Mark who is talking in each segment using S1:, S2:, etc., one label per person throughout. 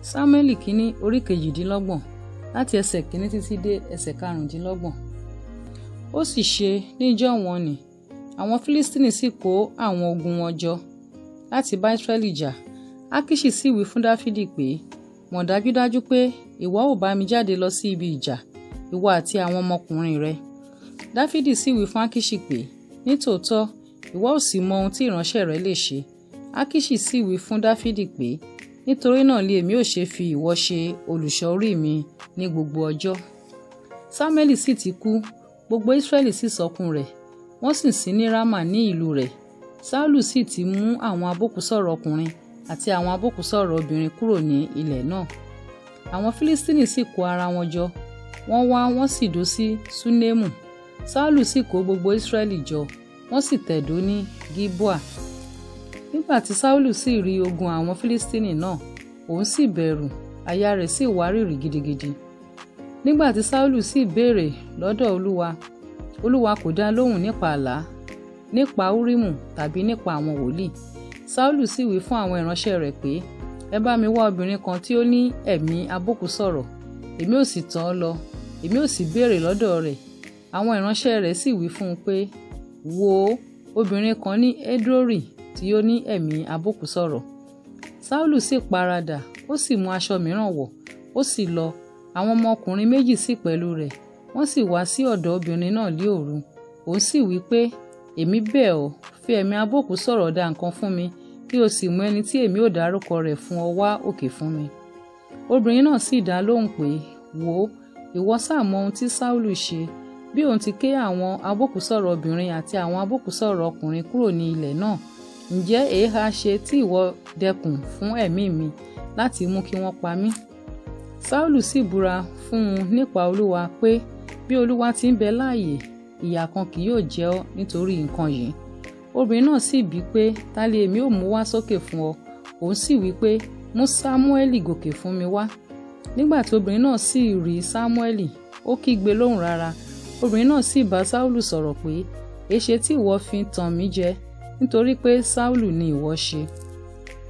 S1: Sámúẹ́lì kínní orí 28 láti ẹsẹ̀ 1 títí dé ẹsẹ̀ 25. Ó sì ṣe níjọ́ wọn ni àwọn Fílístínì sì kó àwọn ogun wọn jọ láti bá Ísírẹ́lì jà. Akiṣi sì wí fún Dáfídì pé, mọ̀ dájúdájú pé ìwọ ó bá mi jáde lọ sí ibi ìjà, ìwọ àti àwọn ọmọkùnrin rẹ. Dáfídì sì wí fún Akiṣi pé, nítòótọ́ ìwọ ò sì mọ ohun tí ìránṣẹ́ rẹ lè ṣe. Akiṣi sì wí fún Dáfídì pé, nítorí náà ni èmi ò ṣe fi ìwọ ṣe olùṣọ́ orí mi ní gbogbo ọjọ́. Sámúẹ́lì sì ti kú, gbogbo Ísírẹ́lì sì sọkún rẹ̀, wọ́n sì sin ní Rámà ní ìlú rẹ̀. Sáúlù sì ti mú àwọn abókùsọ̀rọ̀ ọkùnrin àti àwọn abókùsọ̀rọ̀ obìnrin kúrò ní ilẹ̀ náà. Àwọn Fílístínì sì kó ara wọn jọ, wọ́n sì dó sí Ṣúnémù. Sáúlù sì kó gbogbo Ísírẹ́lì jọ, wọ́n sì tẹ̀dó ní Gíbóà. Nígbà tí Sáúlù sì rí ogun àwọn Fílístínì náà, òun sì bẹ̀rù, àyà rẹ̀ sì wárìrì gidigidi. Nígbà tí Sáúlù sì béèrè lọ́dọ̀ Olúwa kò dá lóhùn nípa àlá, nípa Úrímù tàbí nípa àwọn wòlíì. Sáúlù sì wí fún àwọn ìránṣẹ́ rẹ̀ pé, ẹ bá mi wá obìnrin kan tí ó ní ẹ̀mí abókùsọ̀rọ̀, èmi ò sì tọ̀ ọ́ lọ, èmi ò sì béèrè lọ́dọ̀ rẹ̀. Àwọn ìránṣẹ́ rẹ̀ sì wí fún un pé, wò ó, obìnrin kan ní Édórì tí ó ní ẹ̀mí abókùsọ̀rọ̀. Sáúlù sì paradà, ó sì mú aṣọ mìíràn wọ̀, ó sì lọ, àwọn ọmọkùnrin méjì sì pẹ̀lú rẹ̀, wọ́n sì wá sí ọ̀dọ̀ obìnrin náà ní òru. Òun sì wí pé, èmi bẹ̀ ọ́, fi ẹ̀mí abókùsọ̀rọ̀ dá nǹkan fún mi, kí o sì mú ẹni tí èmi ò dárúkọ rẹ̀ fún ọ wá òkè fún mi. Obìnrin náà sì dá lóhùn pé, wò ó, ìwọ sáà mọ ohun tí Sáúlù ṣe, bí òun ti ké àwọn abókùsọ̀rọ̀ obìnrin àti àwọn abókùsọ̀rọ̀ ọkùnrin kúrò ní ilẹ̀ náà. Ǹjẹ́ èéha ṣe tí ìwọ dẹkùn fún ẹ̀mí mi láti mú kí wọ́n pa mí? Sáúlù sì búra fún un nípa Olúwa pé, bí Olúwa ti ń bẹ láàyè, ìyà kan kì yóò jẹ ọ́ nítorí nǹkan yìí. Obìnrin náà sì bí pé, ta lè èmi ò mú wá sókè fún ọ? Òun sì wí pé, mú Sámúẹ́lì gòkè fún mi wá. Nígbà tí obìnrin náà sì rí Sámúẹ́lì, ó kígbe lóhùn rara. Obìnrin náà sì bá Sáúlù sọ̀rọ̀ pé, èéṣe tí ìwọ fi tàn mí jẹ, nítorí pé Sáúlù ni ìwọ ṣe.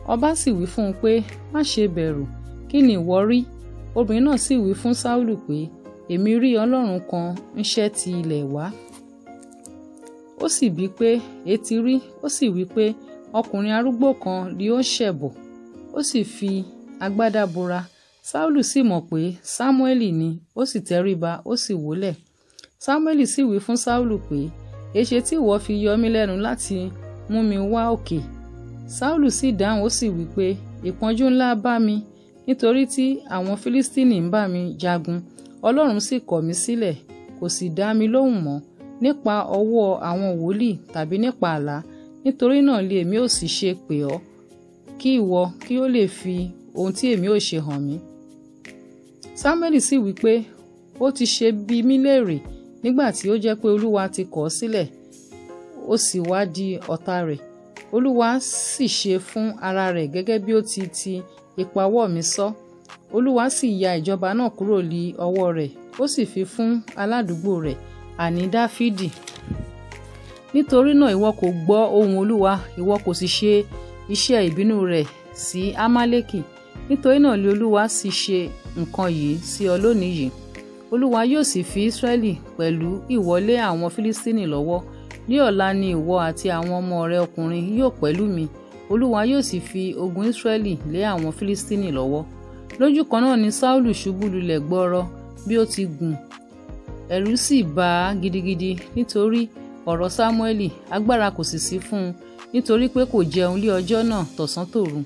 S1: Ọba sì wí fún un pé, má ṣe bẹ̀rù, kí ni ìwọ rí? Obìnrin náà sì wí fún Sáúlù pé, èmi rí Ọlọ́run kan ń ṣẹ́ ti ilẹ̀ wá. Ó sì bí pé, ètí rí? Ó sì wí pé, ọkùnrin arúgbó kan ni ó ń ṣẹ̀bọ̀, ó sì fi agbádá bora. Sáúlù sì mọ̀ pé Sámúẹ́lì ni, ó sì tẹríba, ó sì wólẹ̀. Sámúẹ́lì sì wí fún Sáúlù pé, èéṣe tí ìwọ fi yọ mí lẹ́nu láti mú mi wá òkè? Sáúlù sì dáhùn, ó sì wí pé, ìpọ́njú ńlá bá mi, nítorí tí àwọn Fílístínì ń bá mi jagun, Ọlọ́run sì kọ̀ mí sílẹ̀, kò sì dá mi lóhùn mọ́ nípa ọwọ́ àwọn wòlíì tàbí nípa àlá. Nítorí náà lé èmi ò sì ṣe pè ọ́, kí ìwọ kí ó lè fi ohun tí èmi ò ṣe hàn mí. Sámúẹ́lì sì wí pé, ó ti ṣe bí mí léèrè nígbà tí ó jẹ́ pé Olúwa ti kọ̀ ọ́ sílẹ̀, ó sì wá di ọ̀tá rẹ̀. Olúwa sì ṣe fún ara rẹ̀ gẹ́gẹ́ bí ó ti ipa ọwọ́ mi sọ. Olúwa sì ya ìjọba náà kúrò lí ọwọ́ rẹ̀, ó sì fi fún aládùúgbò rẹ̀, àní Dáfídì. Nítorí náà ìwọ kò gbọ́ ohùn Olúwa, ìwọ kò sì ṣe iṣẹ́ ìbínú rẹ̀ sí Amálẹ́kì. Nítorí náà ni Olúwa sì ṣe nǹkan yìí sí ọ lónìí yìí. Olúwa yóò sì fi Ísírẹ́lì pẹ̀lú ìwọlé àwọn Fílístínì lọ́wọ́. Ní ọ̀la ni ìwọ àti àwọn ọmọ rẹ ọkùnrin yóò pẹ̀lú mi. Olúwa yóò sì fi ogun Ísírẹ́lì lé àwọn Fílístínì lọ́wọ́. Lójú kan náà ni Sáúlù ṣubú lulẹ̀ gbọọrọ bí ó ti gùn. Ẹ̀rù sì bà á gidigidi nítorí ọ̀rọ̀ Sámúẹ́lì, agbára kò sì sí fún un, nítorí pé kò jẹun lé ọjọ́ náà tọ̀sán tòru.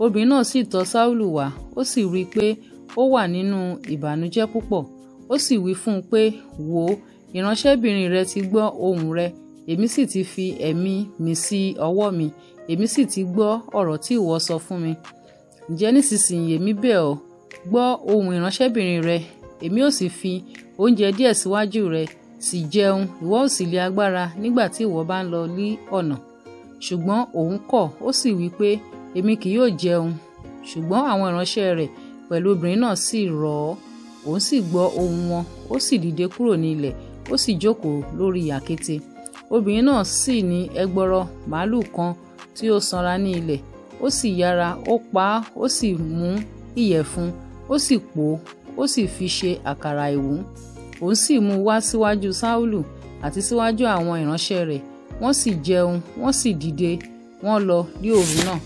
S1: Obìnrin náà sì tọ̀ Sáúlù wá, ó sì rí i pé ó wà nínú ìbànújẹ́ púpọ̀. Ó sì wí fún un pé, wò ó, ìránṣẹ́bìnrin rẹ ti gbọ́ ohùn rẹ, èmi sì ti fi ẹ̀mí mi sí ọwọ́ mi, èmi sì ti gbọ́ ọ̀rọ̀ tí ìwọ sọ fún mi. Ǹjẹ́ nísinsìnyí èmi bẹ̀ ọ́, gbọ́ ohùn ìránṣẹ́bìnrin rẹ, èmi ó sì fi oúnjẹ díẹ̀ síwájú rẹ, sì jẹun, ìwọ ó sì lé agbára nígbà tí ìwọ bá ń lọ ní ọ̀nà. Ṣùgbọ́n òun kọ̀, ó sì wí pé, èmi kì yóò jẹun. Ṣùgbọ́n àwọn ìránṣẹ́ rẹ̀ pẹ̀lú obìnrin náà sì rọ̀ ọ́. Òun sì gbọ́ ohùn wọn, ó sì dìde kúrò ní ilẹ̀, ó sì jókòó lórí àkéte. Obìnrin náà sì ní ẹgbọrọ màlúù kan tí ó sanra ní ilẹ̀, ó sì yára, ó pa á, ó sì mú ìyẹ̀fun, ó sì pò ó, ó sì fi ṣe àkàrà ìwú. Òun sì mú wá síwájú Sáúlù àti síwájú àwọn ìránṣẹ́ rẹ̀, wọ́n sì jẹun, wọ́n sì dìde, wọ́n lọ ní òru náà.